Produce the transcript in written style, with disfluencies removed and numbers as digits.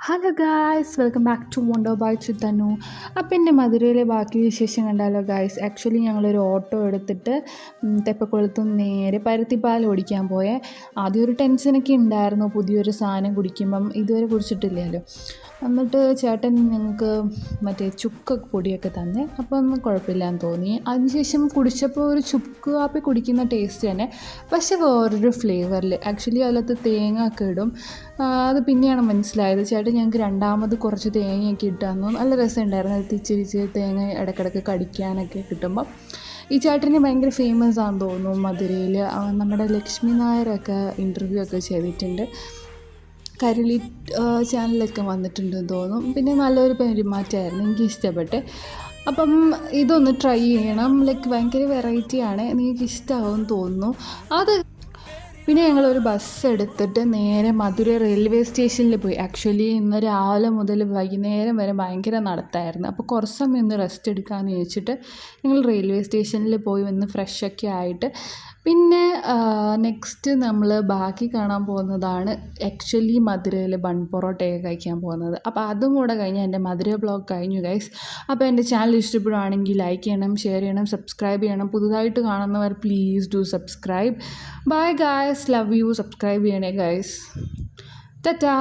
Hello guys, welcome back to Wonder Bytes with Thannu. അപ്പോൾ എൻ്റെ മധുരയിലെ ബാക്കി വിശേഷം കണ്ടാലോ ഗായ്സ്. ആക്ച്വലി ഞങ്ങളൊരു ഓട്ടോ എടുത്തിട്ട് തെപ്പക്കുളത്ത് നേരെ പരുത്തിപ്പാൽ ഓടിക്കാൻ പോയേ. ആദ്യം ഒരു ടെൻഷനൊക്കെ ഉണ്ടായിരുന്നു, പുതിയൊരു സാധനം കുടിക്കുമ്പം ഇതുവരെ കുടിച്ചിട്ടില്ലല്ലോ. എന്നിട്ട് ചേട്ടൻ ഞങ്ങൾക്ക് മറ്റേ ചുക്ക് പൊടിയൊക്കെ തന്നെ, അപ്പോൾ ഒന്നും കുഴപ്പമില്ലാന്ന് തോന്നി. അതിനുശേഷം കുടിച്ചപ്പോൾ ഒരു ചുക്ക് കാപ്പി കുടിക്കുന്ന ടേസ്റ്റ് തന്നെ, പക്ഷേ വേറൊരു ഫ്ലേവറിൽ. ആക്ച്വലി അതിലത്ത് തേങ്ങ ഒക്കെ ഇടും. അത് പിന്നെയാണ് മനസ്സിലായത്. ചേട്ടൻ ഞങ്ങൾക്ക് രണ്ടാമത് കുറച്ച് തേങ്ങയൊക്കെ ഇട്ട് തന്നു. നല്ല രസമുണ്ടായിരുന്നു. അത് ഇച്ചിരി തേങ്ങ ഇടയ്ക്കിടയ്ക്ക് കടിക്കാനൊക്കെ കിട്ടുമ്പം. ഈ ചേട്ടന് ഭയങ്കര ഫേമസ് ആണെന്ന് തോന്നുന്നു മധുരയിൽ. നമ്മുടെ ലക്ഷ്മി നായരൊക്കെ ഇൻ്റർവ്യൂ ഒക്കെ ചെയ്തിട്ടുണ്ട്. കരളി ചാനലൊക്കെ വന്നിട്ടുണ്ടെന്ന് തോന്നും. പിന്നെ നല്ലൊരു പെരുമാറ്റമായിരുന്നു, എനിക്ക് ഇഷ്ടപ്പെട്ട്. അപ്പം ഇതൊന്ന് ട്രൈ ചെയ്യണം. ലൈക്ക് ഭയങ്കര വെറൈറ്റിയാണ്, നിങ്ങൾക്ക് ഇഷ്ടമാവുമെന്ന് തോന്നുന്നു. അത് പിന്നെ ഞങ്ങളൊരു ബസ് എടുത്തിട്ട് നേരെ മധുര റെയിൽവേ സ്റ്റേഷനിൽ പോയി. ആക്ച്വലി ഇന്ന് രാവിലെ മുതൽ വൈകുന്നേരം വരെ ഭയങ്കര നടത്തായിരുന്നു. അപ്പോൾ കുറച്ച് സമയം ഒന്ന് റെസ്റ്റ് എടുക്കാമെന്ന് ചോദിച്ചിട്ട് ഞങ്ങൾ റെയിൽവേ സ്റ്റേഷനിൽ പോയി ഒന്ന് ഫ്രഷൊക്കെ ആയിട്ട് പിന്നെ നെക്സ്റ്റ് നമ്മൾ ബാക്കി കാണാൻ പോകുന്നതാണ് ആക്ച്വലി മധുരയിൽ ബൺ പൊറോട്ടയൊക്കെ കഴിക്കാൻ പോകുന്നത്. അപ്പോൾ അതും കൂടെ കഴിഞ്ഞാൽ എൻ്റെ മധുര ബ്ലോഗ് കഴിഞ്ഞു ഗൈസ്. അപ്പോൾ എൻ്റെ ചാനൽ ഇഷ്ടപ്പെടുകയാണെങ്കിൽ ലൈക്ക് ചെയ്യണം, ഷെയർ ചെയ്യണം, സബ്സ്ക്രൈബ് ചെയ്യണം. പുതുതായിട്ട് കാണുന്നവർ please do subscribe. Bye guys, love you. Subscribe ചെയ്യണേ ഗൈസ്. ടാറ്റാ.